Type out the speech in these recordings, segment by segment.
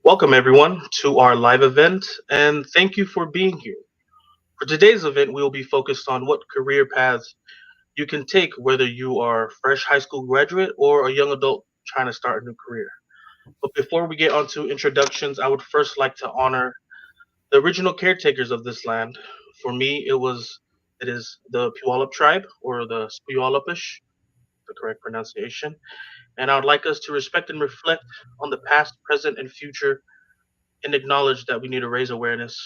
Welcome, everyone, to our live event, and thank you for being here. For today's event, we will be focused on what career paths you can take, whether you are a fresh high school graduate or a young adult trying to start a new career. But before we get onto introductions, I would first like to honor the original caretakers of this land. For me, it is the Puyallup tribe, or the Puyallupish, the correct pronunciation, and I would like us to respect and reflect on the past, present, and future, and acknowledge that we need to raise awareness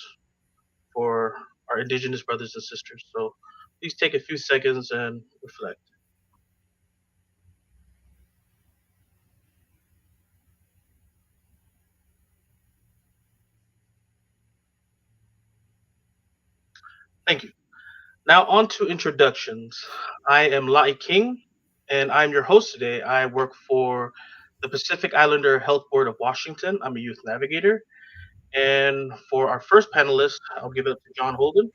for our indigenous brothers and sisters. So please take a few seconds and reflect. Thank you. Now on to introductions. I am Lai King, and I'm your host today. I work for the Pacific Islander Health Board of Washington. I'm a youth navigator. And for our first panelist, I'll give it to John Holden.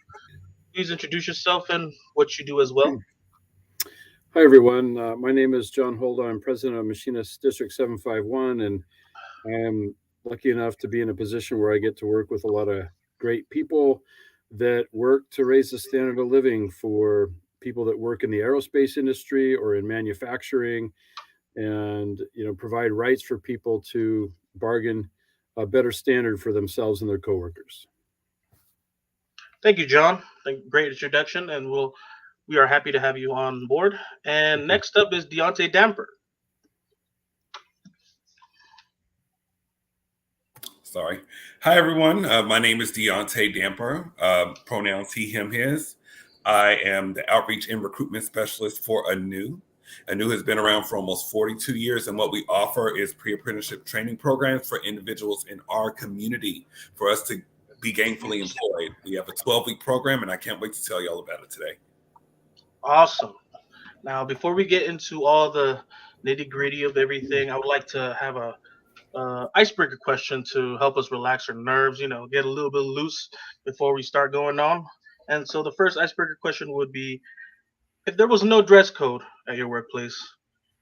Please introduce yourself and what you do as well. Hi, everyone. My name is John Holden. I'm president of Machinist District 751, and I am lucky enough to be in a position where I get to work with a lot of great people that work to raise the standard of living for people that work in the aerospace industry or in manufacturing, and provide rights for people to bargain a better standard for themselves and their coworkers. Thank you, John. Great introduction, and we are happy to have you on board. And next up is Deontay Damper. Sorry. Hi, everyone. My name is Deontay Damper, pronouns he, him, his. I am the outreach and recruitment specialist for ANEW. ANEW has been around for almost 42 years, and what we offer is pre-apprenticeship training programs for individuals in our community for us to be gainfully employed. We have a 12-week program, and I can't wait to tell you all about it today. Awesome. Now, before we get into all the nitty-gritty of everything, I would like to have a icebreaker question to help us relax our nerves, get a little bit loose before we start going on. And so the first icebreaker question would be, if there was no dress code at your workplace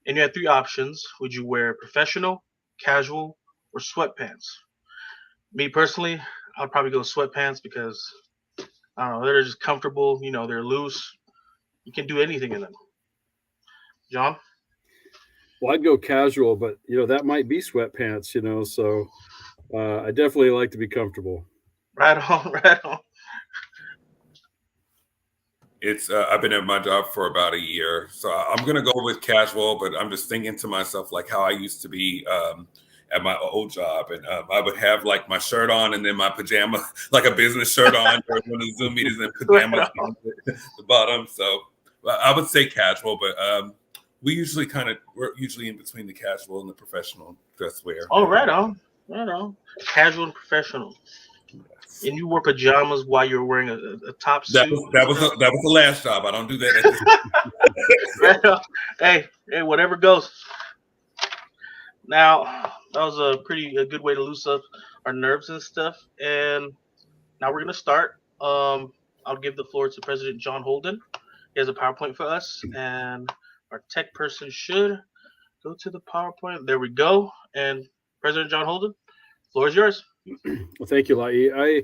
and you had three options, would you wear professional, casual, or sweatpants? Me personally, I'd probably go sweatpants because I don't know, they're just comfortable, they're loose. You can do anything in them. John? Well, I'd go casual, but that might be sweatpants, so I definitely like to be comfortable. Right on, right on. I've been at my job for about a year, so I'm gonna go with casual. But I'm just thinking to myself like how I used to be at my old job, and I would have like my shirt on and then my pajama, like a business shirt on during one of the Zoom meetings, and pajamas on the bottom. So I would say casual, but we're usually in between the casual and the professional dress wear. Oh, right on. Casual and professional. And you wore pajamas while you were wearing a top suit. That was the last job. I don't do that. Hey, whatever goes. Now, that was a good way to loosen up our nerves and stuff. And now we're gonna start. I'll give the floor to President John Holden. He has a PowerPoint for us, and our tech person should go to the PowerPoint. There we go. And President John Holden, floor is yours. Well, thank you, Lai. I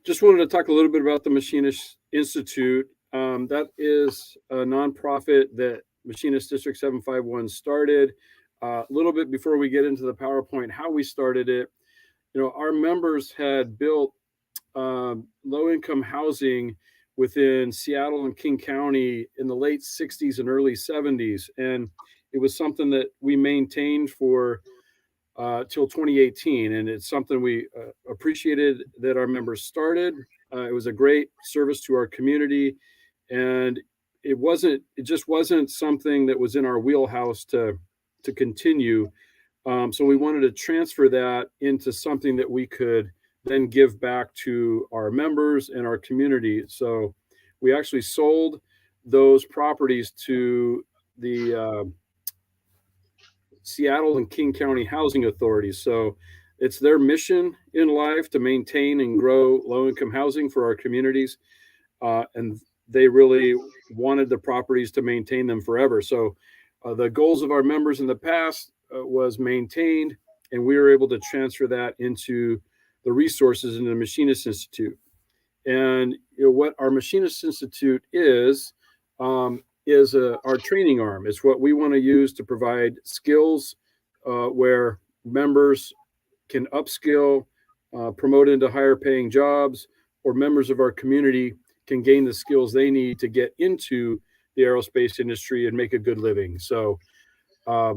just wanted to talk a little bit about the Machinist Institute. That is a nonprofit that Machinist District 751 started. A little bit before we get into the PowerPoint, how we started it, our members had built low-income housing within Seattle and King County in the late 60s and early 70s. And it was something that we maintained for till 2018. And it's something we appreciated that our members started. It was a great service to our community. And it just wasn't something that was in our wheelhouse to continue. So we wanted to transfer that into something that we could then give back to our members and our community. So we actually sold those properties to the Seattle and King County Housing Authorities. So it's their mission in life to maintain and grow low-income housing for our communities. And they really wanted the properties to maintain them forever. So the goals of our members in the past was maintained, and we were able to transfer that into the resources in the Machinist Institute. And what our Machinist Institute is our training arm. It's what we want to use to provide skills where members can upskill, promote into higher paying jobs, or members of our community can gain the skills they need to get into the aerospace industry and make a good living. So our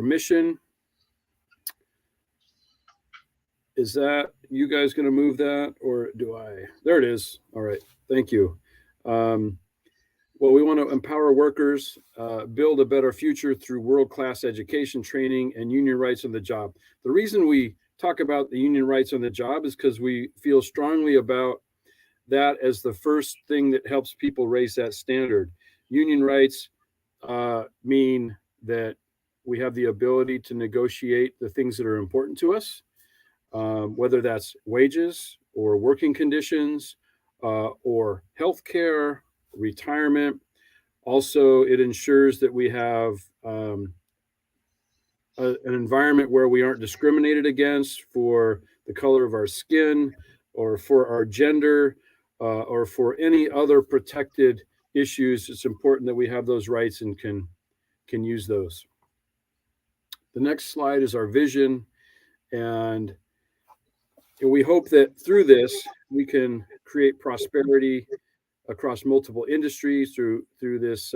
mission is that you guys going to move that, or do I? There it is. All right. Thank you. Well, we want to empower workers, build a better future through world-class education, training, and union rights on the job. The reason we talk about the union rights on the job is because we feel strongly about that as the first thing that helps people raise that standard. Union rights mean that we have the ability to negotiate the things that are important to us, whether that's wages or working conditions or healthcare, retirement. Also, it ensures that we have an environment where we aren't discriminated against for the color of our skin or for our gender or for any other protected issues. It's important that we have those rights and can use those. The next slide is our vision, and we hope that through this we can create prosperity across multiple industries through this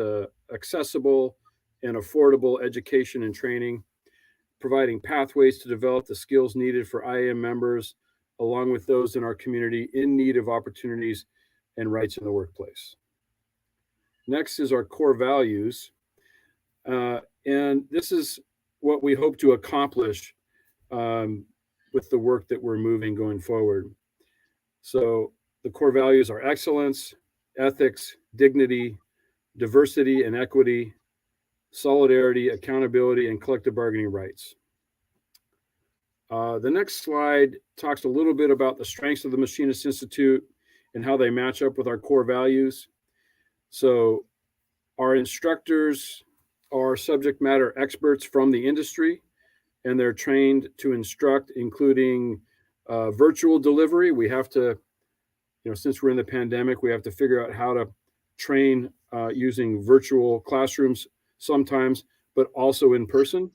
accessible and affordable education and training, providing pathways to develop the skills needed for IAM members, along with those in our community in need of opportunities and rights in the workplace. Next is our core values. And this is what we hope to accomplish with the work that we're moving going forward. So the core values are excellence, ethics, dignity, diversity and equity, solidarity, accountability, and collective bargaining rights. The next slide talks a little bit about the strengths of the Machinist Institute and how they match up with our core values. So our instructors are subject matter experts from the industry, and they're trained to instruct, including virtual delivery. We have to, since we're in the pandemic, we have to figure out how to train using virtual classrooms sometimes, but also in person.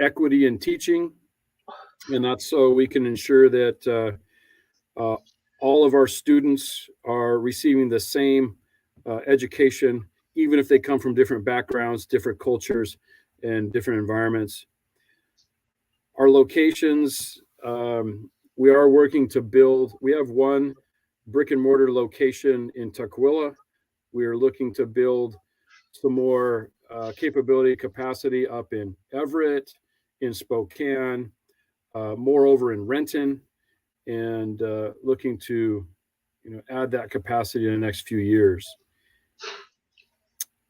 Equity in teaching, and that's so we can ensure that all of our students are receiving the same education, even if they come from different backgrounds, different cultures, and different environments. Our locations, we are working to build. We have one brick and mortar location in Tukwila. We are looking to build some more capacity up in Everett, in Spokane, moreover in Renton, and looking to add that capacity in the next few years.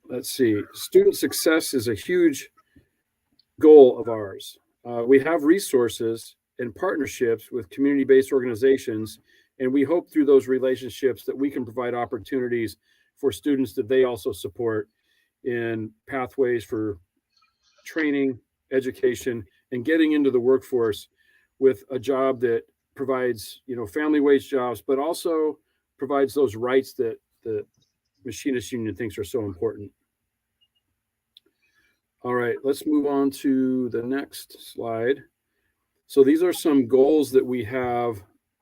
Let's see. Student success is a huge goal of ours. We have resources and partnerships with community-based organizations, and we hope through those relationships that we can provide opportunities for students that they also support in pathways for training, education, and getting into the workforce with a job that provides, family wage jobs, but also provides those rights that the Machinist Union thinks are so important. All right, let's move on to the next slide. So these are some goals that we have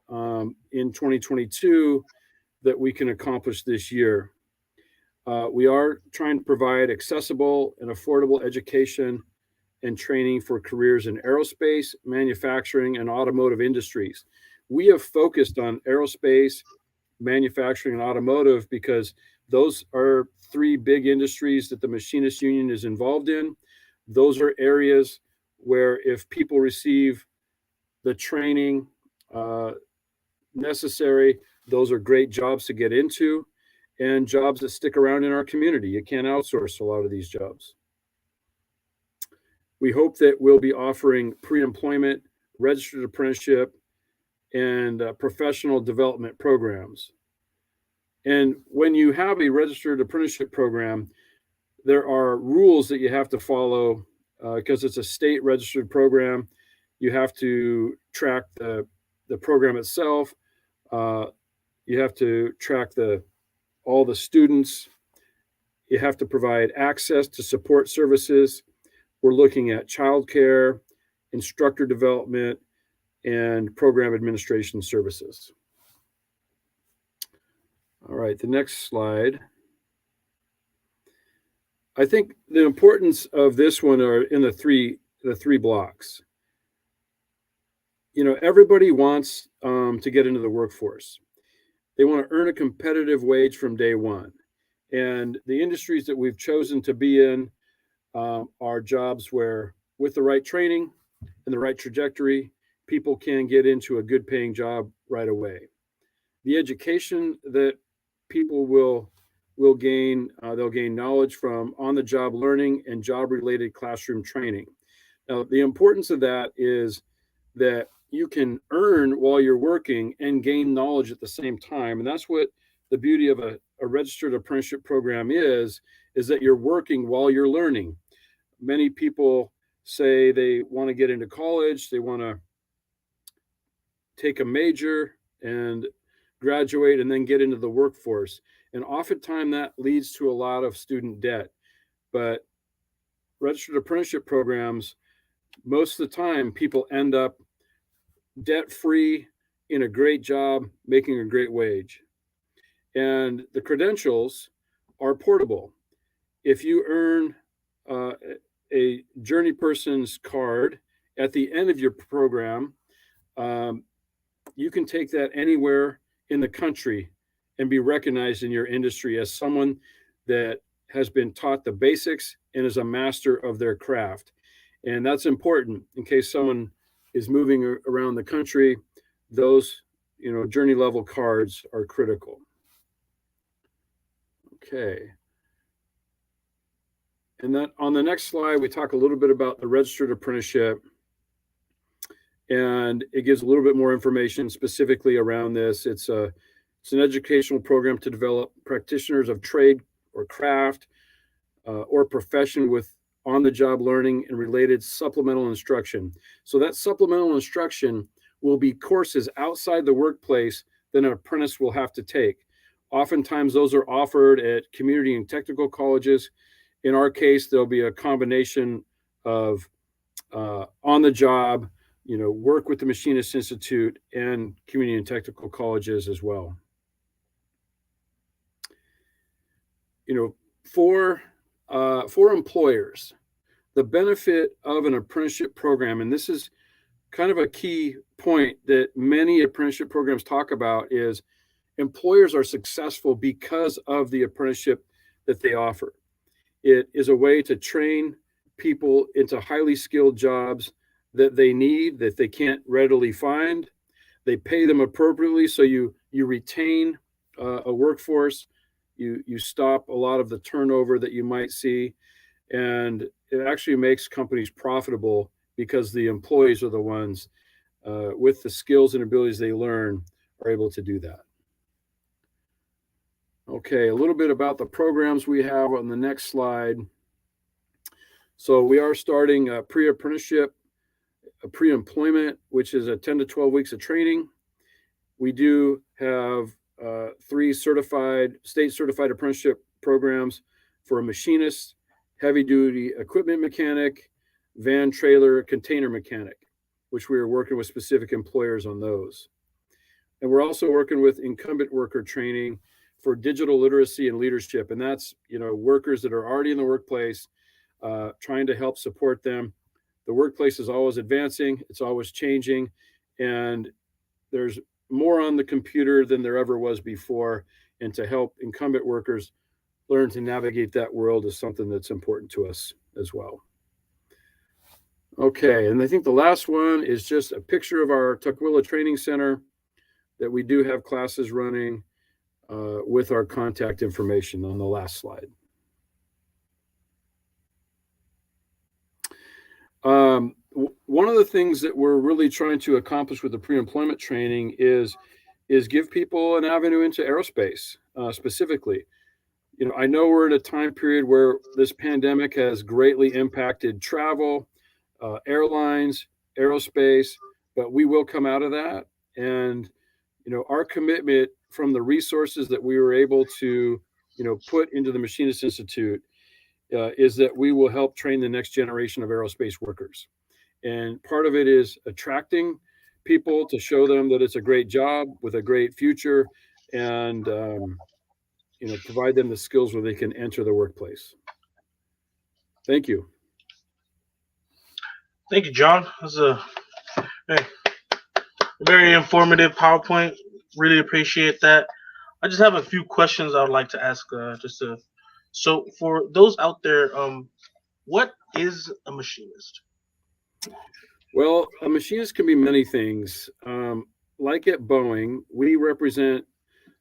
in 2022 that we can accomplish this year. We are trying to provide accessible and affordable education and training for careers in aerospace, manufacturing, and automotive industries. We have focused on aerospace, manufacturing, and automotive because those are three big industries that the Machinist Union is involved in. Those are areas where if people receive the training necessary, those are great jobs to get into and jobs that stick around in our community. You can't outsource a lot of these jobs. We hope that we'll be offering pre-employment, registered apprenticeship, and professional development programs. And when you have a registered apprenticeship program, there are rules that you have to follow because it's a state registered program. You have to track the program itself. You have to track all the students. You have to provide access to support services. We're looking at childcare, instructor development, and program administration services. All right, the next slide. I think the importance of this one are in the three blocks. You know, everybody wants to get into the workforce. They want to earn a competitive wage from day one. And the industries that we've chosen to be in are jobs where, with the right training and the right trajectory, people can get into a good paying job right away. The education that people will gain, they'll gain knowledge from on-the-job learning and job-related classroom training. Now, the importance of that is that you can earn while you're working and gain knowledge at the same time. And that's what the beauty of a registered apprenticeship program is that you're working while you're learning. Many people say they want to get into college, they want to take a major and graduate and then get into the workforce. And oftentimes that leads to a lot of student debt. But registered apprenticeship programs, most of the time, people end up debt-free in a great job, making a great wage. And the credentials are portable. If you earn a Journey Person's card at the end of your program, you can take that anywhere in the country and be recognized in your industry as someone that has been taught the basics and is a master of their craft. And that's important in case someone is moving around the country. Those, journey level cards are critical. Okay. And then on the next slide, we talk a little bit about the registered apprenticeship. And it gives a little bit more information specifically around this. It's an educational program to develop practitioners of trade or craft or profession with on-the-job learning and related supplemental instruction. So that supplemental instruction will be courses outside the workplace that an apprentice will have to take. Oftentimes, those are offered at community and technical colleges. In our case, there'll be a combination of on-the-job, work with the Machinist Institute and community and technical colleges as well. For employers, the benefit of an apprenticeship program, and this is kind of a key point that many apprenticeship programs talk about, is employers are successful because of the apprenticeship that they offer. It is a way to train people into highly skilled jobs that they need, that they can't readily find. They pay them appropriately, so you retain a workforce. You stop a lot of the turnover that you might see, and it actually makes companies profitable because the employees are the ones with the skills and abilities they learn are able to do that. Okay, a little bit about the programs we have on the next slide. So we are starting a pre-apprenticeship, a pre-employment, which is a 10 to 12 weeks of training. We do have 3 state certified apprenticeship programs for a machinist, heavy duty equipment mechanic, van trailer container mechanic, which we are working with specific employers on those. And we're also working with incumbent worker training for digital literacy and leadership. And that's, workers that are already in the workplace, trying to help support them. The workplace is always advancing, it's always changing, and there's more on the computer than there ever was before. And to help incumbent workers learn to navigate that world is something that's important to us as well. Okay, and I think the last one is just a picture of our Tukwila Training Center that we do have classes running with our contact information on the last slide. One of the things that we're really trying to accomplish with the pre-employment training is give people an avenue into aerospace specifically. I know we're in a time period where this pandemic has greatly impacted travel, airlines, aerospace, but we will come out of that. And our commitment from the resources that we were able to put into the Machinist Institute is that we will help train the next generation of aerospace workers. And part of it is attracting people to show them that it's a great job with a great future, and provide them the skills where they can enter the workplace. Thank you. Thank you, John. That's a hey, very informative PowerPoint. Really appreciate that. I just have a few questions I would like to ask. So for those out there, what is a machinist? Well, a machinist can be many things. Like at Boeing, we represent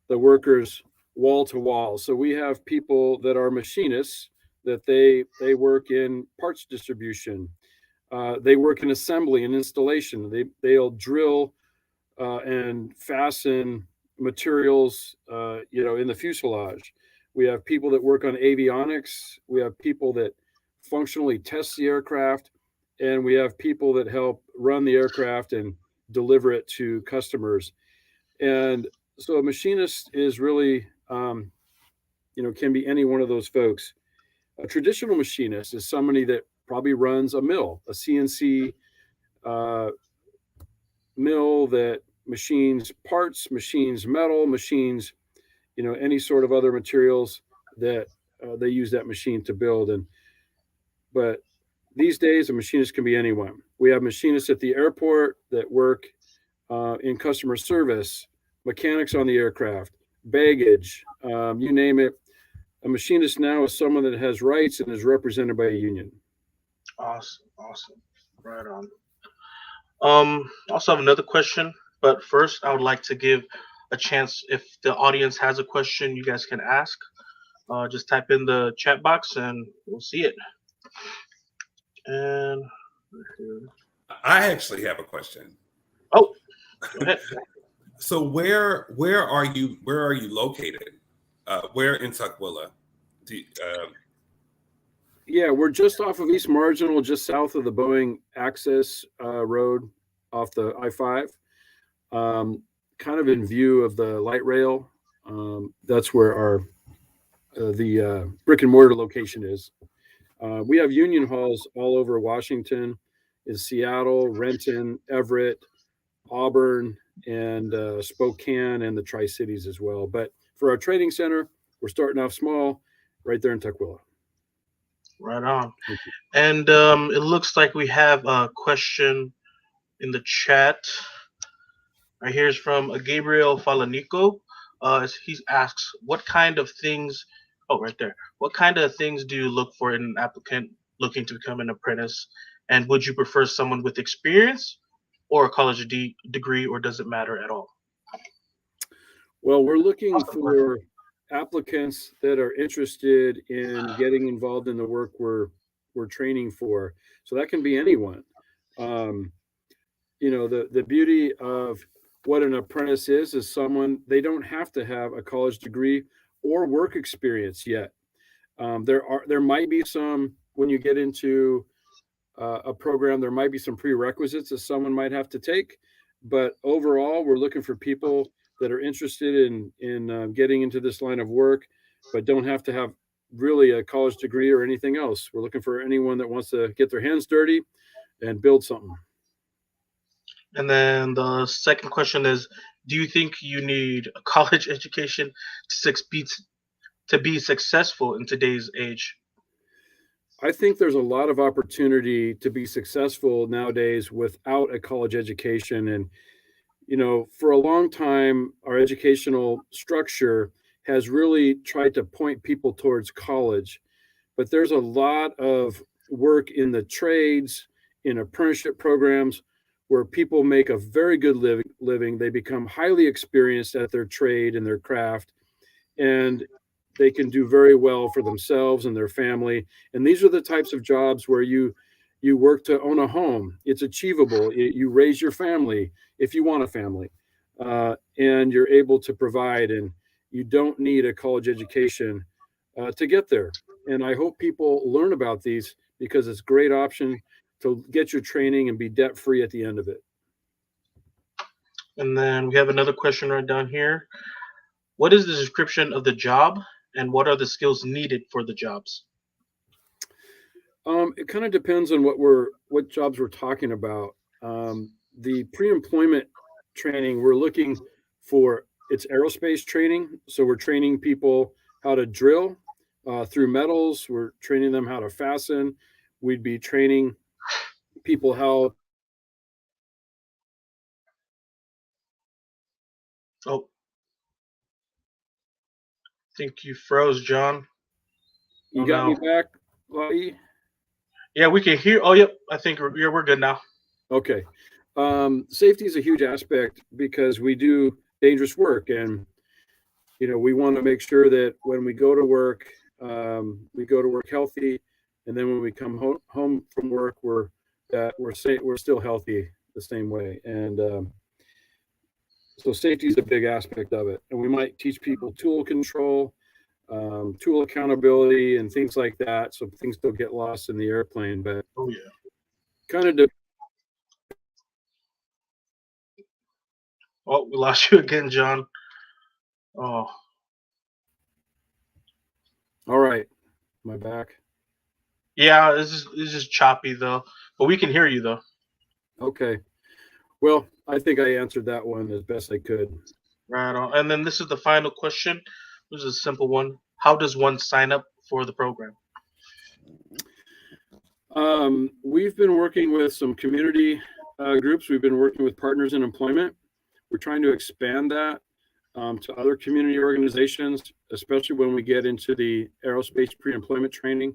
the workers wall to wall. So we have people that are machinists, that they work in parts distribution. They work in assembly and installation. They'll drill and fasten materials, in the fuselage. We have people that work on avionics. We have people that functionally test the aircraft, and we have people that help run the aircraft and deliver it to customers. And so a machinist is really, can be any one of those folks. A traditional machinist is somebody that probably runs a mill, a CNC mill that machines parts, machines metal, machines, any sort of other materials that they use that machine to build. But these days, a machinist can be anyone. We have machinists at the airport that work in customer service, mechanics on the aircraft, baggage, you name it. A machinist now is someone that has rights and is represented by a union. Awesome. Right on. I also have another question, but first I would like to give a chance if the audience has a question you guys can ask. Just type in the chat box and we'll see it. And I actually have a question. Oh, go ahead. So where are you located? Where in Tukwila? Yeah, we're just off of East Marginal, just south of the Boeing Access Road off the I-5, kind of in view of the light rail. That's where our the brick and mortar location is. We have union halls all over Washington, in Seattle, Renton, Everett, Auburn, and Spokane, and the Tri-Cities as well. But for our training center, we're starting off small, right there in Tukwila. Right on. And it looks like we have a question in the chat. Right here's from Gabriel Falanico. He asks, what kind of things? Oh, right there. What kind of things do you look for in an applicant looking to become an apprentice? And would you prefer someone with experience or a college degree, or does it matter at all? Well, we're looking for applicants that are interested in getting involved in the work we're training for. So that can be anyone. The beauty of what an apprentice is someone, they don't have to have a college degree or work experience yet. There might be some, when you get into a program, there might be some prerequisites that someone might have to take, but overall, we're looking for people that are interested in getting into this line of work, but don't have to have really a college degree or anything else. We're looking for anyone that wants to get their hands dirty and build something. And then the second question is, do you think you need a college education to be successful in today's age? I think there's a lot of opportunity to be successful nowadays without a college education. And, for a long time, our educational structure has really tried to point people towards college. But there's a lot of work in the trades, in apprenticeship programs, where people make a very good living. They become highly experienced at their trade and their craft, and they can do very well for themselves and their family. And these are the types of jobs where you work to own a home. It's achievable. You raise your family if you want a family, and you're able to provide. And you don't need a college education to get there. And I hope people learn about these because it's a great option to get your training and be debt free at the end of it. And then we have another question right down here. What is the description of the job, and what are the skills needed for the jobs? It kind of depends on what jobs we're talking about. The pre-employment training we're looking for, it's aerospace training, so we're training people how to drill through metals. We're training them how to fasten. We'd be training people how. Oh, I think you froze, John. You Oh got me no. back, Lai? Yeah, we can hear. Oh, yep. I think we're good now. Okay. Safety is a huge aspect because we do dangerous work, and we want to make sure that when we go to work healthy, and then when we come home from work, we're still healthy the same way. And so safety is a big aspect of it. And we might teach people tool control, tool accountability, and things like that, so things don't get lost in the airplane. But Oh yeah. kind of. Oh, we lost you again, John. Oh, All right, my back. yeah. It's just choppy though, but we can hear you though. Okay. Well, I think I answered that one as best I could. Right on. And then this is the final question. This is a simple one. How does one sign up for the program? We've been working with some community groups. We've been working with Partners in Employment. We're trying to expand that to other community organizations, especially when we get into the aerospace pre-employment training.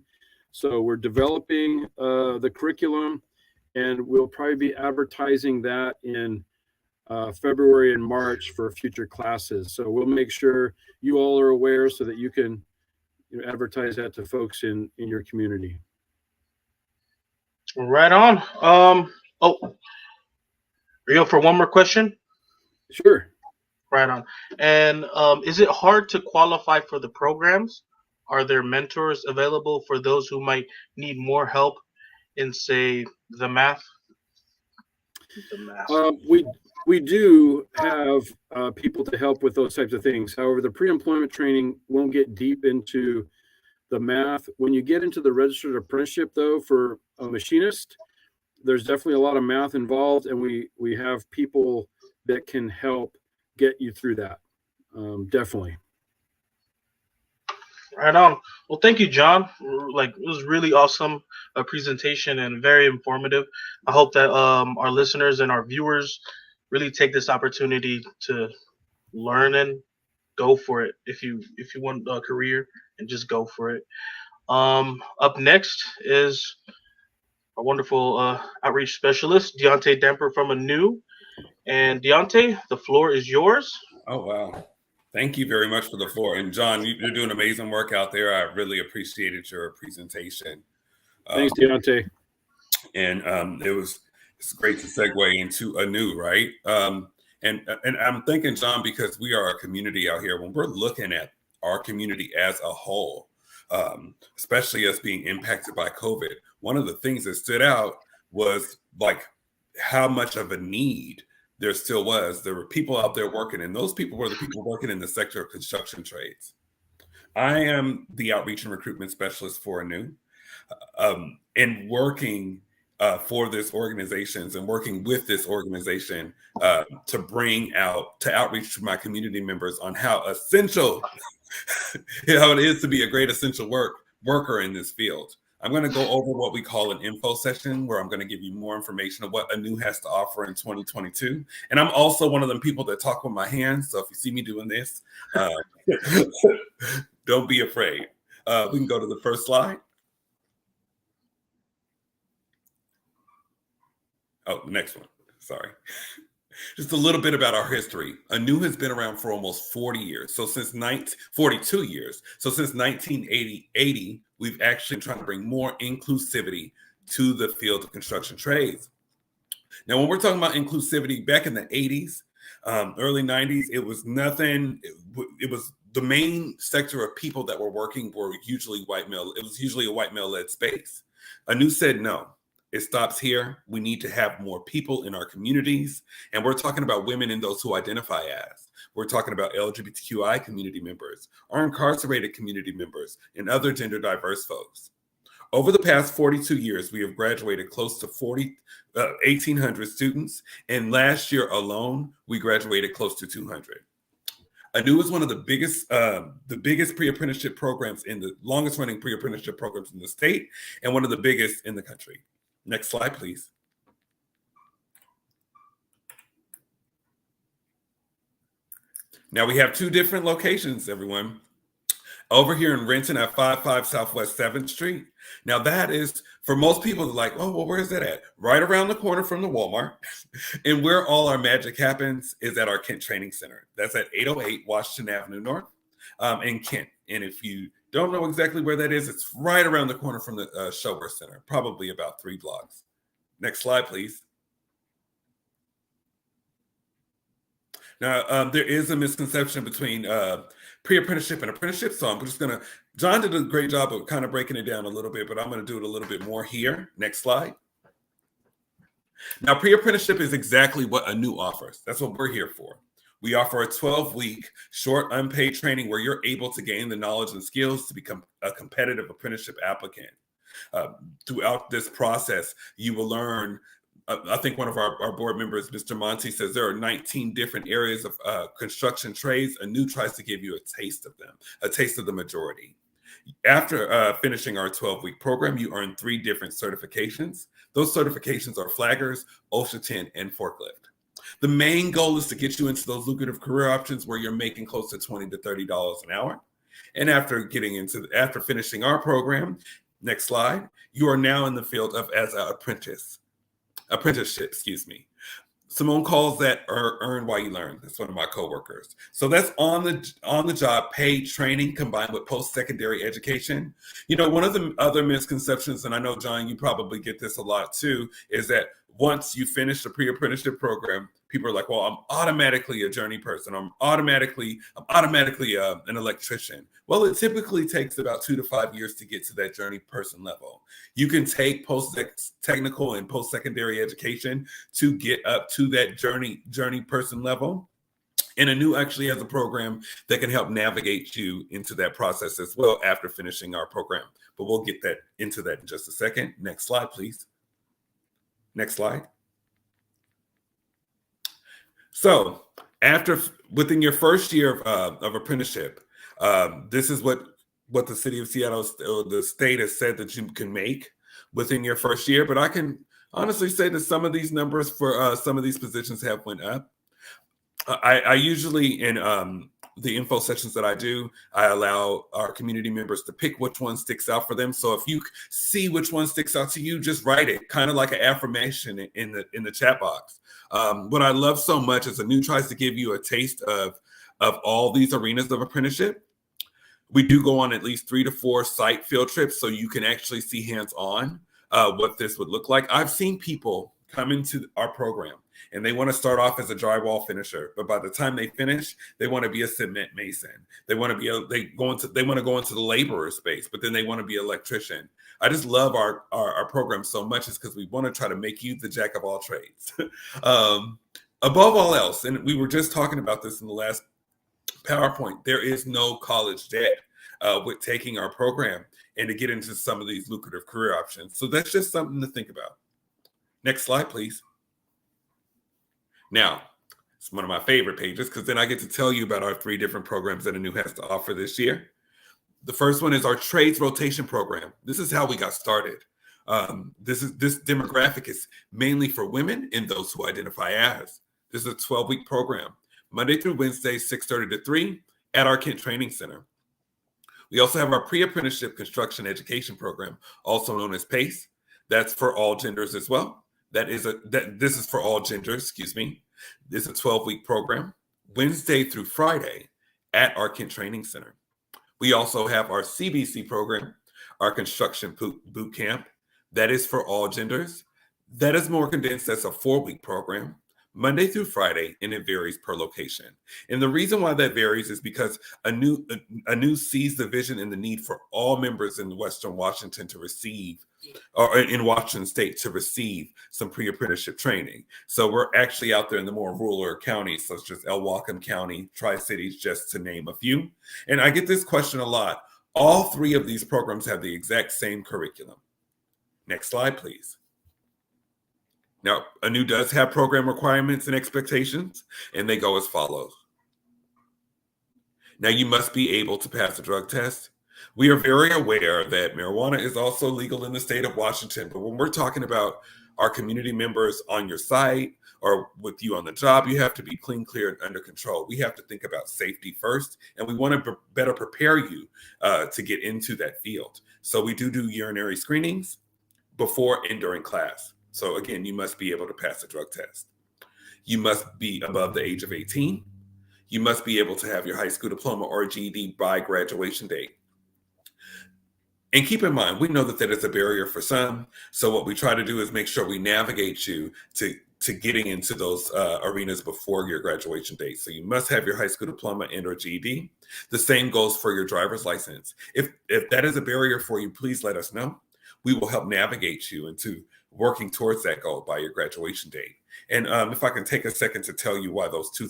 So we're developing the curriculum, and we'll probably be advertising that in February and March for future classes. So we'll make sure you all are aware so that you can advertise that to folks in your community. Right on. Oh, are you up for one more question? Sure. Right on. And is it hard to qualify for the programs? Are there mentors available for those who might need more help in, say, the math? The math. We do have people to help with those types of things. However, the pre-employment training won't get deep into the math. When you get into the registered apprenticeship, though, for a machinist, there's definitely a lot of math involved, and we have people that can help get you through that. Definitely. Right on. Well, thank you, John. Like, it was really awesome presentation and very informative. I hope that our listeners and our viewers really take this opportunity to learn and go for it. If you want a career, and just go for it. Up next is our wonderful outreach specialist, Deontay Demper from ANEW. And Deontay, the floor is yours. Oh, wow. Thank you very much for the floor. And John, you're doing amazing work out there. I really appreciated your presentation. Thanks, Deontay. And it's great to segue into ANEW, right? And I'm thinking, John, because we are a community out here, when we're looking at our community as a whole, especially us being impacted by COVID, one of the things that stood out was like how much of a need there still was. There were people out there working, and those people were the people working in the sector of construction trades. I am the outreach and recruitment specialist for ANEW, and working for this organizations and working with this organization to bring out, to outreach to my community members on how essential how it is to be a great essential worker in this field. I'm going to go over what we call an info session, where I'm going to give you more information of what ANEW has to offer in 2022. And I'm also one of them people that talk with my hands. So if you see me doing this, don't be afraid. We can go to the first slide. Oh, the next one. Sorry. Just a little bit about our history. ANEW has been around for almost 40 years. So since 42 years. So since 1980, we've actually been trying to bring more inclusivity to the field of construction trades. Now, when we're talking about inclusivity back in the 80s, early 90s, it was nothing. It was the main sector of people that were working were usually white male. It was usually a white male-led space. ANEW said, no, it stops here. We need to have more people in our communities. And we're talking about women and those who identify as. We're talking about LGBTQI community members, our incarcerated community members, and other gender diverse folks. Over the past 42 years, we have graduated close to 1,800 students. And last year alone, we graduated close to 200. ANEW is one of the biggest pre-apprenticeship programs in the longest running pre-apprenticeship programs in the state, and one of the biggest in the country. Next slide, please. Now we have two different locations, everyone. Over here in Renton at 55 Southwest 7th Street. Now that is, for most people, they're like, oh, well, where's that at? Right around the corner from the Walmart. And where all our magic happens is at our Kent Training Center. That's at 808 Washington Avenue North in Kent. And if you don't know exactly where that is, it's right around the corner from the Shower Center, probably about 3 blocks. Next slide, please. Now, there is a misconception between pre-apprenticeship and apprenticeship. So I'm just gonna, John did a great job of kind of breaking it down a little bit, but I'm gonna do it a little bit more here. Next slide. Now, pre-apprenticeship is exactly what ANEW offers. That's what we're here for. We offer a 12-week short unpaid training where you're able to gain the knowledge and skills to become a competitive apprenticeship applicant. Throughout this process, you will learn, I think one of our board members, Mr. Monty, says there are 19 different areas of construction trades. ANEW tries to give you a taste of them, a taste of the majority. After finishing our 12-week program, you earn 3 different certifications. Those certifications are flaggers, OSHA 10, and forklift. The main goal is to get you into those lucrative career options where you're making close to $20 to $30 an hour. And after finishing our program, next slide, you are now in the field of as an apprenticeship, Simone calls that earn while you learn. That's one of my coworkers. So that's on the job paid training combined with post-secondary education. You know, one of the other misconceptions, and I know, John, you probably get this a lot too, is that once you finish the pre-apprenticeship program, people are like, well, I'm automatically a journey person. I'm automatically an electrician. Well, it typically takes about 2 to 5 years to get to that journey person level. You can take post-technical and post-secondary education to get up to that journey person level. And ANEW actually has a program that can help navigate you into that process as well after finishing our program. But we'll get into that in just a second. Next slide, please. Next slide. So within your first year of apprenticeship, this is what the city of Seattle, the state has said that you can make within your first year. But I can honestly say that some of these numbers for some of these positions have went up. I usually, in the info sessions that I do, I allow our community members to pick which one sticks out for them. So if you see which one sticks out to you, just write it, kind of like an affirmation in the chat box. What I love so much is ANEW tries to give you a taste of all these arenas of apprenticeship. We do go on at least 3 to 4 site field trips so you can actually see hands-on what this would look like. I've seen people come into our program and they want to start off as a drywall finisher, but by the time they finish, they want to be a cement mason. They want to go into the laborer space, but then they want to be an electrician. I just love our program so much is because we want to try to make you the jack of all trades. Above all else, and we were just talking about this in the last PowerPoint, there is no college debt with taking our program and to get into some of these lucrative career options. So that's just something to think about. Next slide, please. Now, it's one of my favorite pages because then I get to tell you about our 3 different programs that ANEW has to offer this year. The first one is our trades rotation program. This is how we got started. This demographic is mainly for women and those who identify as. This is a 12-week program, Monday through Wednesday, 6:30 to 3 at our Kent Training Center. We also have our pre-apprenticeship construction education program, also known as PACE. That's for all genders as well. This is for all genders, excuse me. This is a 12-week program, Wednesday through Friday at our Kent Training Center. We also have our CBC program, our construction boot camp. That is for all genders. That is more condensed. That's a 4-week program, Monday through Friday, and it varies per location. And the reason why that varies is because ANEW sees the vision and the need for all members in Western Washington to receive, or in Washington State to receive some pre-apprenticeship training. So we're actually out there in the more rural counties, such as Whatcom County, Tri-Cities, just to name a few. And I get this question a lot. All three of these programs have the exact same curriculum. Next slide, please. Now, ANEW does have program requirements and expectations, and they go as follows. Now, you must be able to pass a drug test. We are very aware that marijuana is also legal in the state of Washington, but when we're talking about our community members on your site or with you on the job, you have to be clean, clear, and under control. We have to think about safety first, and we want to better prepare you to get into that field. So we do urinary screenings before and during class. So again, you must be able to pass a drug test. You must be above the age of 18. You must be able to have your high school diploma or GED by graduation date. And keep in mind, we know that that is a barrier for some. So what we try to do is make sure we navigate you to getting into those arenas before your graduation date. So you must have your high school diploma and or GED. The same goes for your driver's license. If that is a barrier for you, please let us know. We will help navigate you into working towards that goal by your graduation date. And if I can take a second to tell you why those two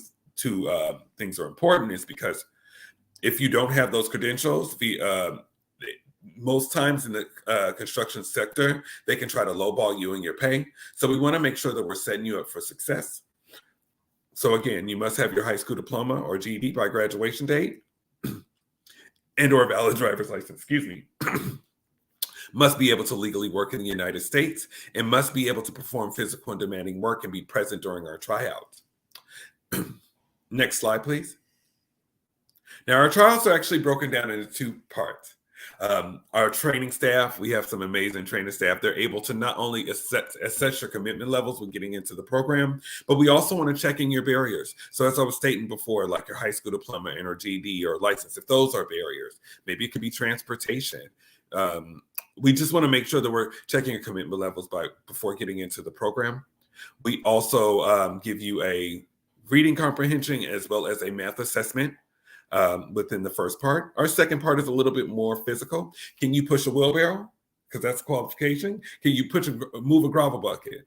things are important, is because if you don't have those credentials, most times in the construction sector, they can try to lowball you in your pay. So we want to make sure that we're setting you up for success. So again, you must have your high school diploma or GED by graduation date and or valid driver's license, must be able to legally work in the United States, and must be able to perform physical and demanding work and be present during our tryouts. Next slide, please. Now, our trials are actually broken down into two parts. Our training staff, we have some amazing training staff. They're able to not only assess your commitment levels when getting into the program, but we also want to check in your barriers. So as I was stating before, like your high school diploma and or GED or license, if those are barriers, maybe it could be transportation. We just want to make sure that we're checking your commitment levels before getting into the program. We also give you a reading comprehension as well as a math assessment within the first part. Our second part is a little bit more physical. Can you push a wheelbarrow? Because that's a qualification. Can you move a gravel bucket?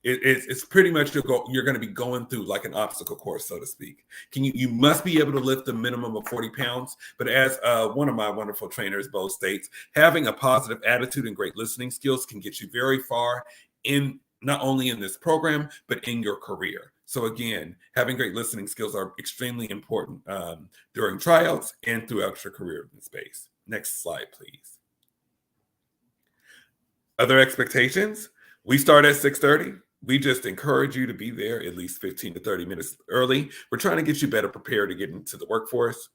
It's pretty much you're going to be going through like an obstacle course, so to speak. You must be able to lift a minimum of 40 pounds. But as one of my wonderful trainers, Bo, states, having a positive attitude and great listening skills can get you very far in not only in this program, but in your career. So again, having great listening skills are extremely important during tryouts and throughout your career in space. Next slide, please. Other expectations, we start at 6:30. We just encourage you to be there at least 15 to 30 minutes early. We're trying to get you better prepared to get into the workforce.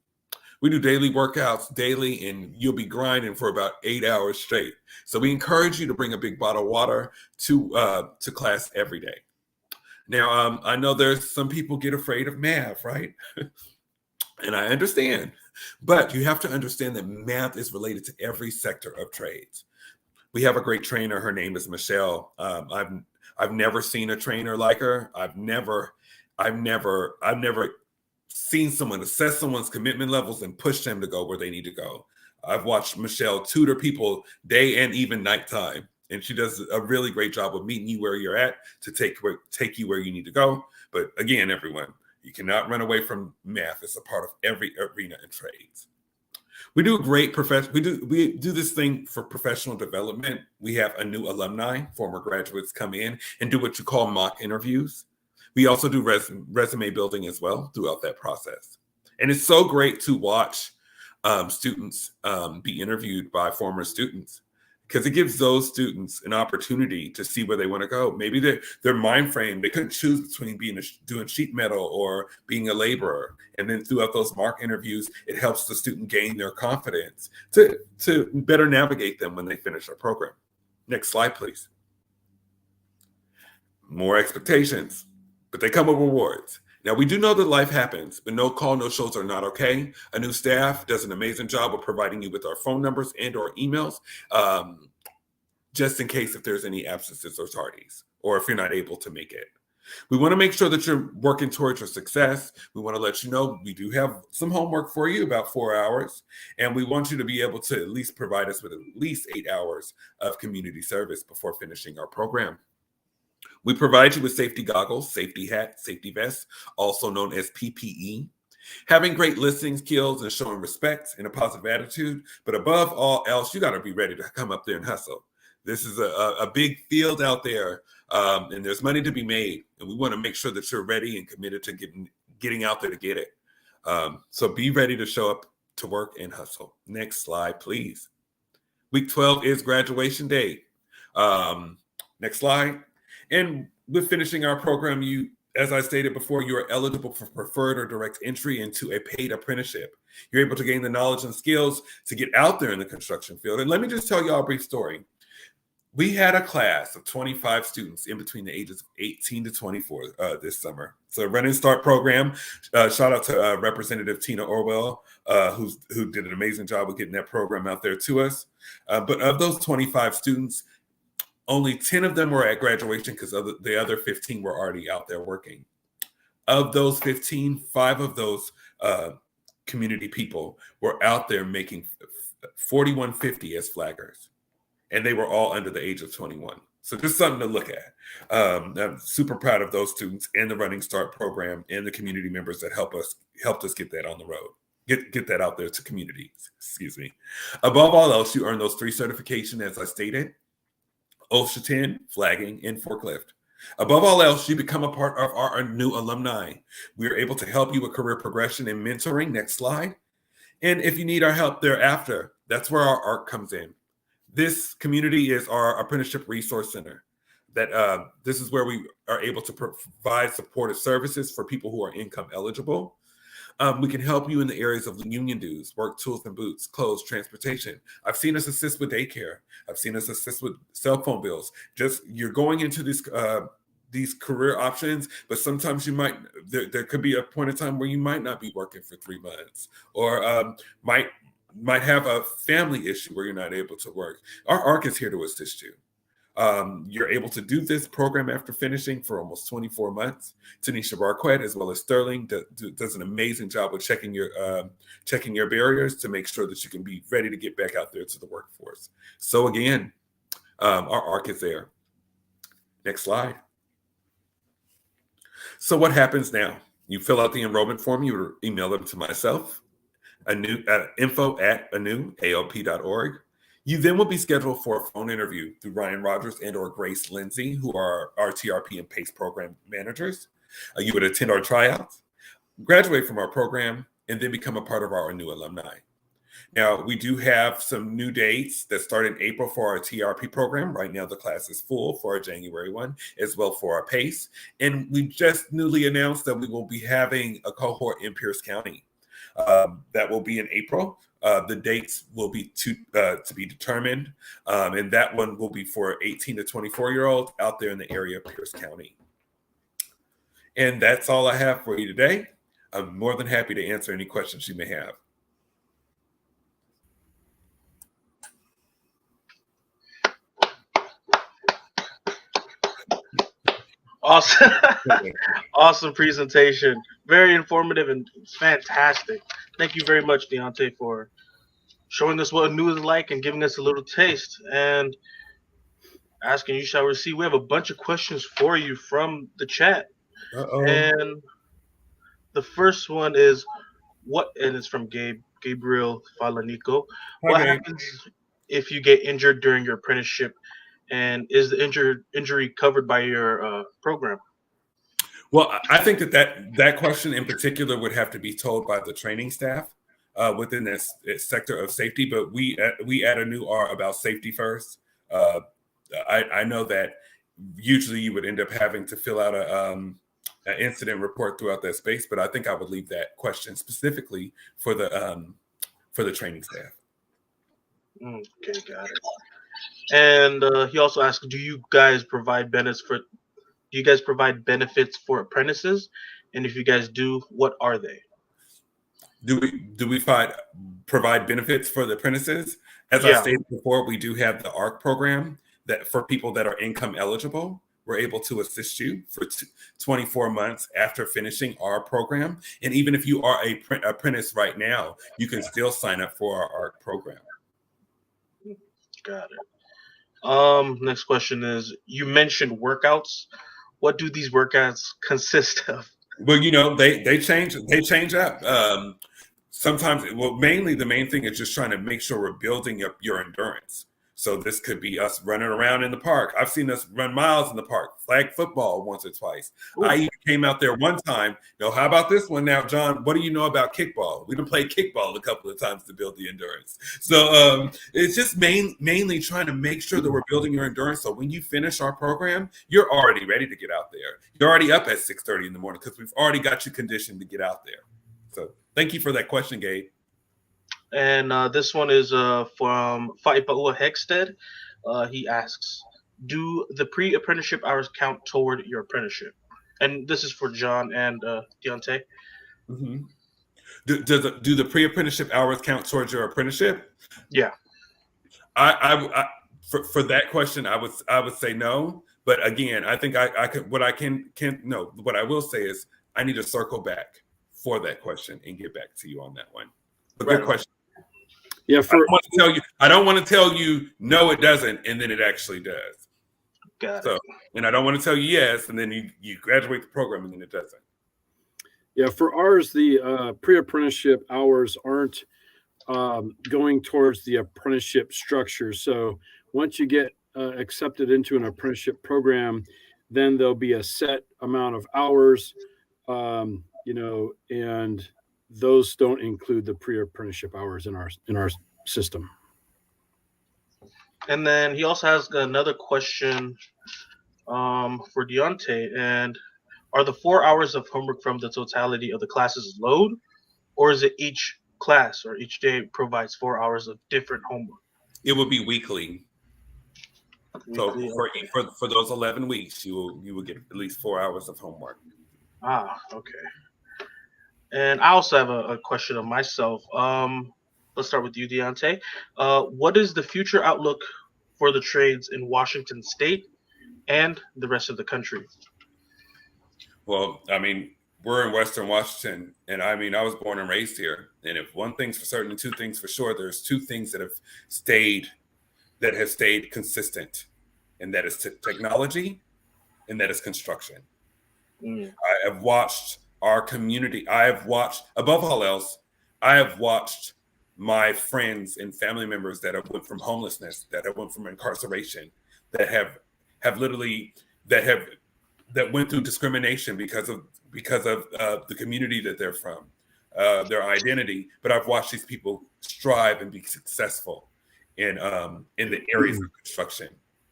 We do daily workouts daily, and you'll be grinding for about 8 hours straight. So we encourage you to bring a big bottle of water to class every day. Now, I know there's some people get afraid of math, right? And I understand, but you have to understand that math is related to every sector of trades. We have a great trainer. Her name is Michelle. I've never seen a trainer like her. I've never seen someone assess someone's commitment levels and push them to go where they need to go. I've watched Michelle tutor people day and even nighttime, and she does a really great job of meeting you where you're at to take you where you need to go. But again, everyone, you cannot run away from math. It's a part of every arena in trades. We do we do this thing for professional development. We have ANEW alumni, former graduates, come in and do what you call mock interviews. We also do resume building as well throughout that process. And it's so great to watch students be interviewed by former students, because it gives those students an opportunity to see where they want to go. Maybe their mind frame, they couldn't choose between doing sheet metal or being a laborer. And then throughout those mock interviews, it helps the student gain their confidence to better navigate them when they finish our program. Next slide, please. More expectations, but they come with rewards. Now, we do know that life happens, but no call, no shows are not okay. ANEW staff does an amazing job of providing you with our phone numbers and or emails, just in case if there's any absences or tardies, or if you're not able to make it. We want to make sure that you're working towards your success. We want to let you know we do have some homework for you, about 4 hours, and we want you to be able to at least provide us with at least 8 hours of community service before finishing our program. We provide you with safety goggles, safety hat, safety vest, also known as PPE. Having great listening skills and showing respect and a positive attitude, but above all else, you got to be ready to come up there and hustle. This is a big field out there, and there's money to be made, and we want to make sure that you're ready and committed to getting out there to get it. So be ready to show up to work and hustle. Next slide, please. Week 12 is graduation day. Next slide. And with finishing our program, as I stated before, you are eligible for preferred or direct entry into a paid apprenticeship. You're able to gain the knowledge and skills to get out there in the construction field. And let me just tell you all a brief story. We had a class of 25 students in between the ages of 18 to 24 this summer. So Running Start program. Shout out to Representative Tina Orwell, who did an amazing job with getting that program out there to us. But of those 25 students, only 10 of them were at graduation because the other 15 were already out there working. Of those 15, 5 of those community people were out there making $41.50 as flaggers. And they were all under the age of 21. So just something to look at. I'm super proud of those students and the Running Start program and the community members that helped us get that on the road. Get that out there to communities, excuse me. Above all else, you earn those 3 certifications, as I stated: OSHA 10, flagging, and forklift. Above all else, you become a part of our new alumni. We are able to help you with career progression and mentoring. Next slide. And if you need our help thereafter, that's where our ARC comes in. This community is our Apprenticeship Resource Center. This is where we are able to provide supportive services for people who are income eligible. We can help you in the areas of union dues, work tools and boots, clothes, transportation. I've seen us assist with daycare. I've seen us assist with cell phone bills. Just you're going into these career options, but sometimes there could be a point in time where you might not be working for 3 months, or might have a family issue where you're not able to work. Our ARC is here to assist you. You're able to do this program after finishing for almost 24 months. Tanisha Barquette, as well as Sterling, does an amazing job of checking your barriers to make sure that you can be ready to get back out there to the workforce. So again, our ARC is there. Next slide. So what happens now? You fill out the enrollment form. You email them to myself, info@anew.org. You then will be scheduled for a phone interview through Ryan Rogers and or Grace Lindsay, who are our TRP and PACE program managers. You would attend our tryouts, graduate from our program, and then become a part of our ANEW alumni. Now, we do have some new dates that start in April for our TRP program. Right now, the class is full for our January one, as well for our PACE. And we just newly announced that we will be having a cohort in Pierce County. That will be in April. The dates will be to be determined, and that one will be for 18 to 24-year-olds out there in the area of Pierce County. And that's all I have for you today. I'm more than happy to answer any questions you may have. Awesome. Awesome presentation. Very informative and fantastic. Thank you very much, Deontay, for showing us what ANEW is like and giving us a little taste. And asking you shall receive. We have a bunch of questions for you from the chat. And the first one is and it's from Gabriel Falanico. What happens if you get injured during your apprenticeship, and is the injury covered by your program? Well, I think that question in particular would have to be told by the training staff within this sector of safety. But we at ANEW are about safety first. I know that usually you would end up having to fill out an incident report throughout that space, but I think I would leave that question specifically for the training staff. Okay, got it. And he also asked, do you guys provide benefits for apprentices? And if you guys do, what are they? Do we provide benefits for the apprentices? As I stated before, we do have the ARC program that for people that are income eligible. we're able to assist you for 24 months after finishing our program. And even if you are a apprentice right now, you can still sign up for our ARC program. Got it. Next question is, you mentioned workouts. What do these workouts consist of? Well, they change up. Sometimes, well, mainly the main thing is just trying to make sure we're building up your endurance. So this could be us running around in the park. I've seen us run miles in the park, flag football once or twice. Ooh. I even came out there one time. How about this one now, John? What do you know about kickball? We've been playing kickball a couple of times to build the endurance. So it's just mainly trying to make sure that we're building your endurance. So when you finish our program, you're already ready to get out there. You're already up at 6:30 in the morning because we've already got you conditioned to get out there. So thank you for that question, Gabe. And this one is from Faipaua Hexted. He asks, do the pre-apprenticeship hours count toward your apprenticeship? And this is for John and Deontay. Mm-hmm. Do the pre-apprenticeship hours count towards your apprenticeship? Yeah. For that question, I would say no. But again, I think I could. What I will say is I need to circle back for that question and get back to you on that one. But good question. Yeah, I don't want to tell you no, it doesn't, and then it actually does. Got it. And I don't want to tell you yes, and then you graduate the program and then it doesn't. Yeah, for ours, the pre-apprenticeship hours aren't going towards the apprenticeship structure. So once you get accepted into an apprenticeship program, then there'll be a set amount of hours, and those don't include the pre-apprenticeship hours in our system. And then he also has another question for Deontay. And are the 4 hours of homework from the totality of the classes load, or is it each class or each day provides 4 hours of different homework? It will be weekly. So for those 11 weeks, you will get at least 4 hours of homework. Okay. And I also have a question of myself. Let's start with you, Deontay. What is the future outlook for the trades in Washington State and the rest of the country? Well, I mean, we're in Western Washington, and I mean, I was born and raised here. And if one thing's for certain and two things for sure, there's two things that have stayed consistent, and that is technology, and that is construction. I have watched our community. Above all else, I have watched my friends and family members that have went from homelessness, that have went from incarceration, that went through discrimination because of the community that they're from, their identity. But I've watched these people strive and be successful in the areas of construction.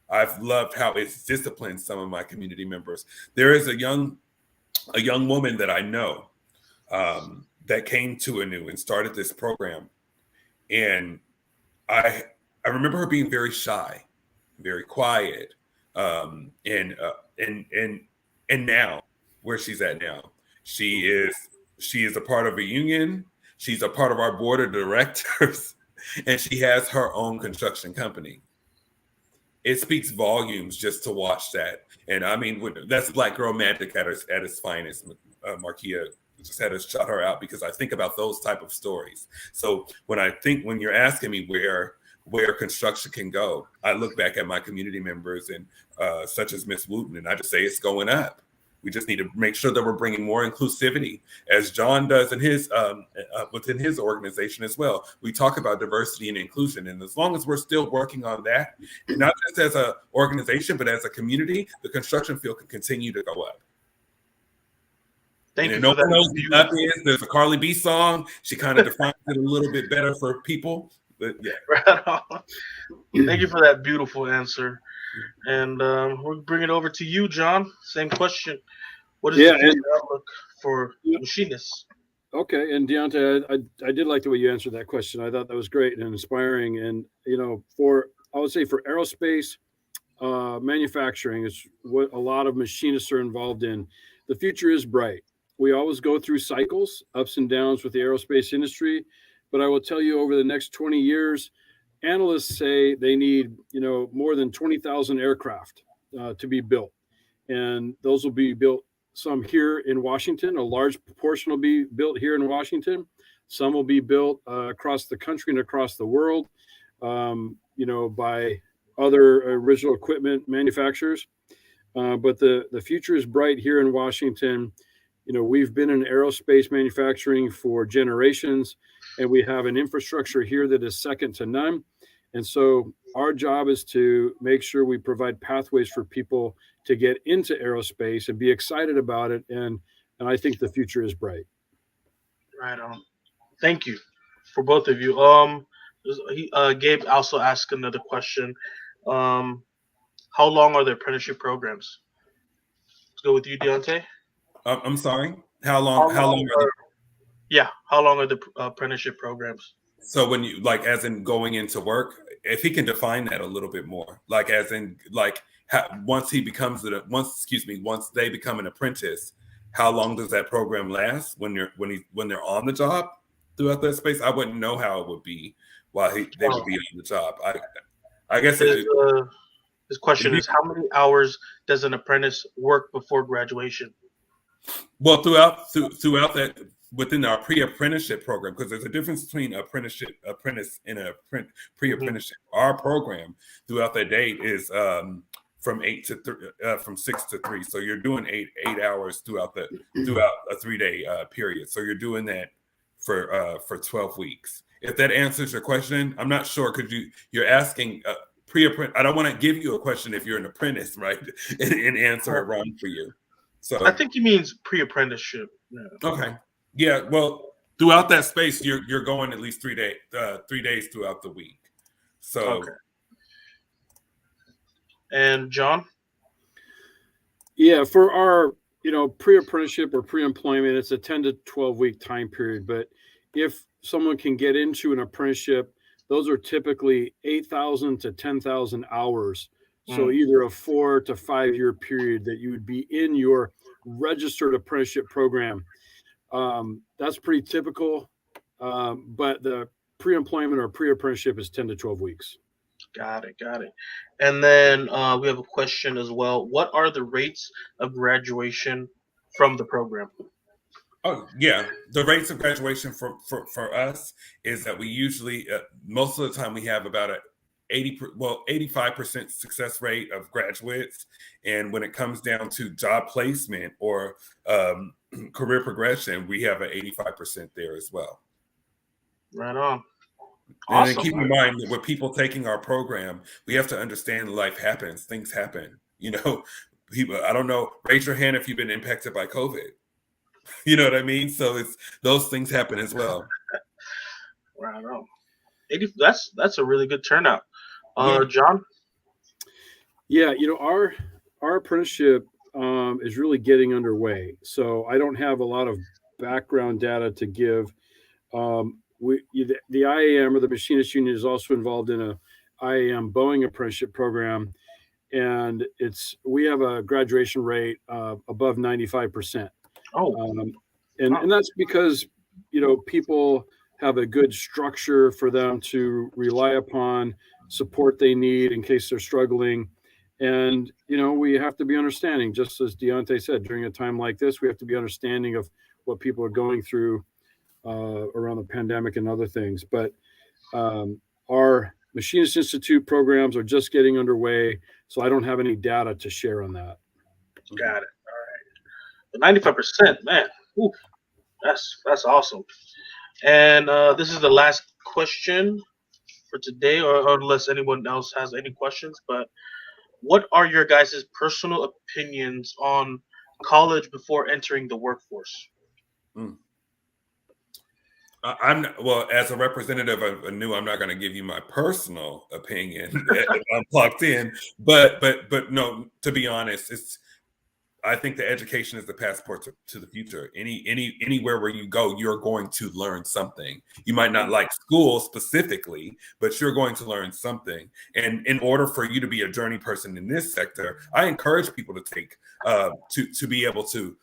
I've loved how it's disciplined some of my community members. There is a young woman that I know that came to ANEW and started this program, and I remember her being very shy, very quiet, and now where she's at now, she is a part of a union. She's a part of our board of directors, and she has her own construction company. It speaks volumes just to watch that. And I mean, that's Black girl magic at its finest. Markia just had to shout her out because I think about those type of stories. So when you're asking me where construction can go, I look back at my community members and such as Miss Wooten, and I just say it's going up. We just need to make sure that we're bringing more inclusivity, as John does in his within his organization as well. We talk about diversity and inclusion, and as long as we're still working on that, not just as an organization, but as a community, the construction field can continue to go up. Thank you. No one knows what up is. There's a Carly B song. She kind of defines it a little bit better for people, but yeah. Right on. Thank you for that beautiful answer. And we'll bring it over to you, John. Same question. What is the future outlook for machinists? Okay, and Deontay, I did like the way you answered that question. I thought that was great and inspiring. And I would say for aerospace manufacturing is what a lot of machinists are involved in. The future is bright. We always go through cycles, ups and downs with the aerospace industry. But I will tell you, over the next 20 years, analysts say they need, more than 20,000 aircraft to be built. and those will be built, some here in Washington. A large proportion will be built here in Washington. Some will be built across the country and across the world, by other original equipment manufacturers. But the future is bright here in Washington. We've been in aerospace manufacturing for generations, and we have an infrastructure here that is second to none. And so our job is to make sure we provide pathways for people to get into aerospace and be excited about it. And I think the future is bright. Right on. Thank you for both of you. Gabe also asked another question. How long are the apprenticeship programs? Let's go with you, Deontay. I'm sorry. How long are the? Yeah. How long are the apprenticeship programs? So when you as in going into work, if he can define that a little bit more, as in once they become an apprentice, how long does that program last when they're on the job throughout that space? I wouldn't know how it would be while they would be on the job. I guess his question is, how many hours does an apprentice work before graduation? Well, throughout that, within our pre-apprenticeship program, because there's a difference between apprentice and a pre-apprenticeship. Our program throughout that day is from 6 to 3. So you're doing eight hours throughout a 3-day period. So you're doing that for 12 weeks. If that answers your question, I'm not sure, because you're asking pre-apprentice. I don't want to give you a question if you're an apprentice, right, and answer it wrong for you. So I think he means pre-apprenticeship. Yeah. Okay. Yeah. Well, throughout that space, you're going at least 3 days throughout the week. So. Okay. And John? Yeah, for our pre-apprenticeship or pre-employment, it's a 10 to 12 week time period. But if someone can get into an apprenticeship, those are typically 8,000 to 10,000 hours. So either a 4 to 5 year period that you would be in your registered apprenticeship program. That's pretty typical. But the pre-employment or pre-apprenticeship is 10 to 12 weeks. Got it. And then we have a question as well. What are the rates of graduation from the program? Oh, yeah. The rates of graduation for us is that we usually, most of the time, we have about 85% success rate of graduates. And when it comes down to job placement or career progression, we have an 85% there as well. Right on. And Awesome. then keep in mind that with people taking our program, we have to understand life happens. Things happen. People, I don't know, raise your hand if you've been impacted by COVID. You know what I mean? So those things happen as well. Right on. 80, that's a really good turnout. Yeah. John? Yeah, our apprenticeship is really getting underway. So I don't have a lot of background data to give. The IAM, or the Machinist Union, is also involved in a IAM Boeing apprenticeship program, and we have a graduation rate above 95%. And that's because people have a good structure for them to rely upon, support they need in case they're struggling. And we have to be understanding, just as Deontay said, during a time like this, we have to be understanding of what people are going through around the pandemic and other things. But our Machinist Institute programs are just getting underway, so I don't have any data to share on that. Got it. All right. 95%, man. Ooh, that's awesome. And this is the last question for today, or unless anyone else has any questions. But what are your guys' personal opinions on college before entering the workforce? As a representative of ANEW, I'm not going to give you my personal opinion. I'm plugged in, but no. To be honest, I think the education is the passport to the future. Anywhere where you go, you're going to learn something. You might not like school specifically, but you're going to learn something. And in order for you to be a journey person in this sector, I encourage people to take to be able to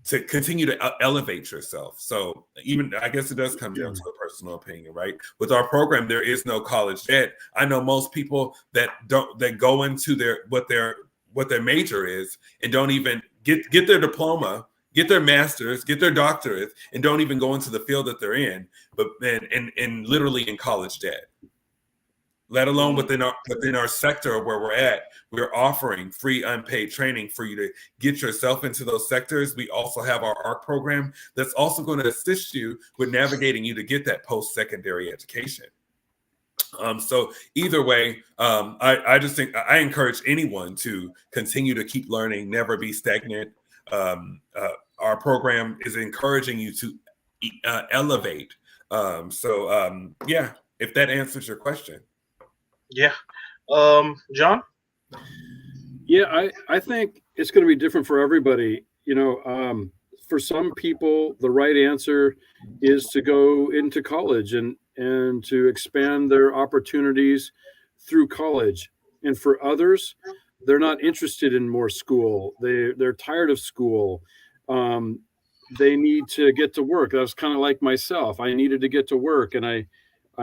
to continue to elevate yourself. So even, I guess it does come down to a personal opinion, right? With our program, there is no college debt. I know most people that go into what what their major is and don't even get their diploma, get their master's, get their doctorate, and don't even go into the field that they're in, but and literally in college debt. Let alone within our sector where we're at, we're offering free unpaid training for you to get yourself into those sectors. We also have our ARC program that's also going to assist you with navigating you to get that post-secondary education. So either way, I just think I encourage anyone to continue to keep learning, never be stagnant. Our program is encouraging you to elevate. Yeah, if that answers your question. Yeah. John? Yeah, I think it's going to be different for everybody. For some people, the right answer is to go into college and to expand their opportunities through college. And for others, they're not interested in more school. They're tired of school. They need to get to work. That was kind of like myself. I needed to get to work, and I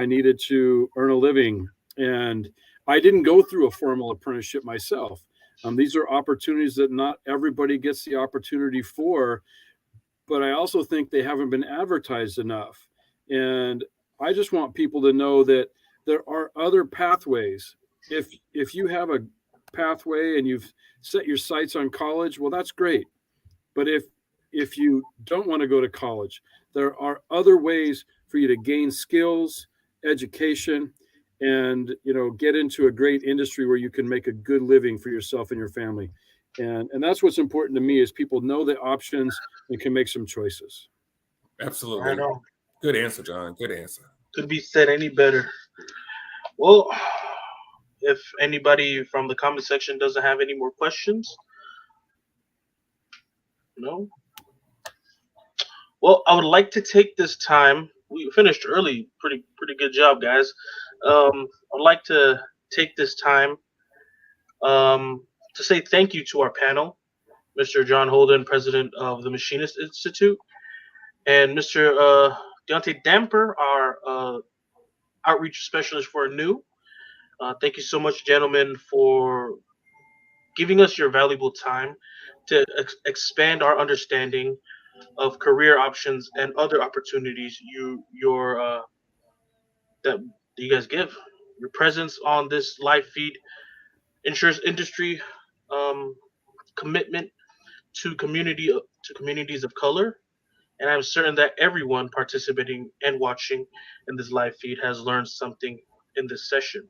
needed to earn a living. And I didn't go through a formal apprenticeship myself. These are opportunities that not everybody gets the opportunity for, but I also think they haven't been advertised enough. And I just want people to know that there are other pathways. If you have a pathway and you've set your sights on college, well, that's great. But if you don't want to go to college, there are other ways for you to gain skills, education, and get into a great industry where you can make a good living for yourself and your family. And that's what's important to me, is people know the options and can make some choices. Absolutely. Right on. Good answer, John. Good answer. Could be said any better. Well, if anybody from the comment section doesn't have any more questions, no. Well, I would like to take this time. We finished early. Pretty good job, guys. I'd like to take this time to say thank you to our panel, Mr. John Holden, president of the Machinist Institute, and Mr. Deontay Damper, our outreach specialist for ANEW. Thank you so much, gentlemen, for giving us your valuable time to expand our understanding of career options and other opportunities that you guys give. Your presence on this live feed ensures industry commitment to communities of color, and I'm certain that everyone participating and watching in this live feed has learned something in this session.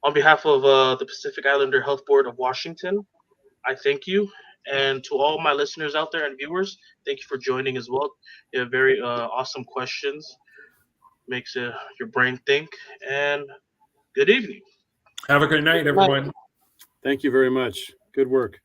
On behalf of the Pacific Islander Health Board of Washington, I thank you. And to all my listeners out there and viewers, thank you for joining as well. You have very awesome questions. Makes your brain think. And good evening. Have a good night, everyone. Thank you very much. Good work.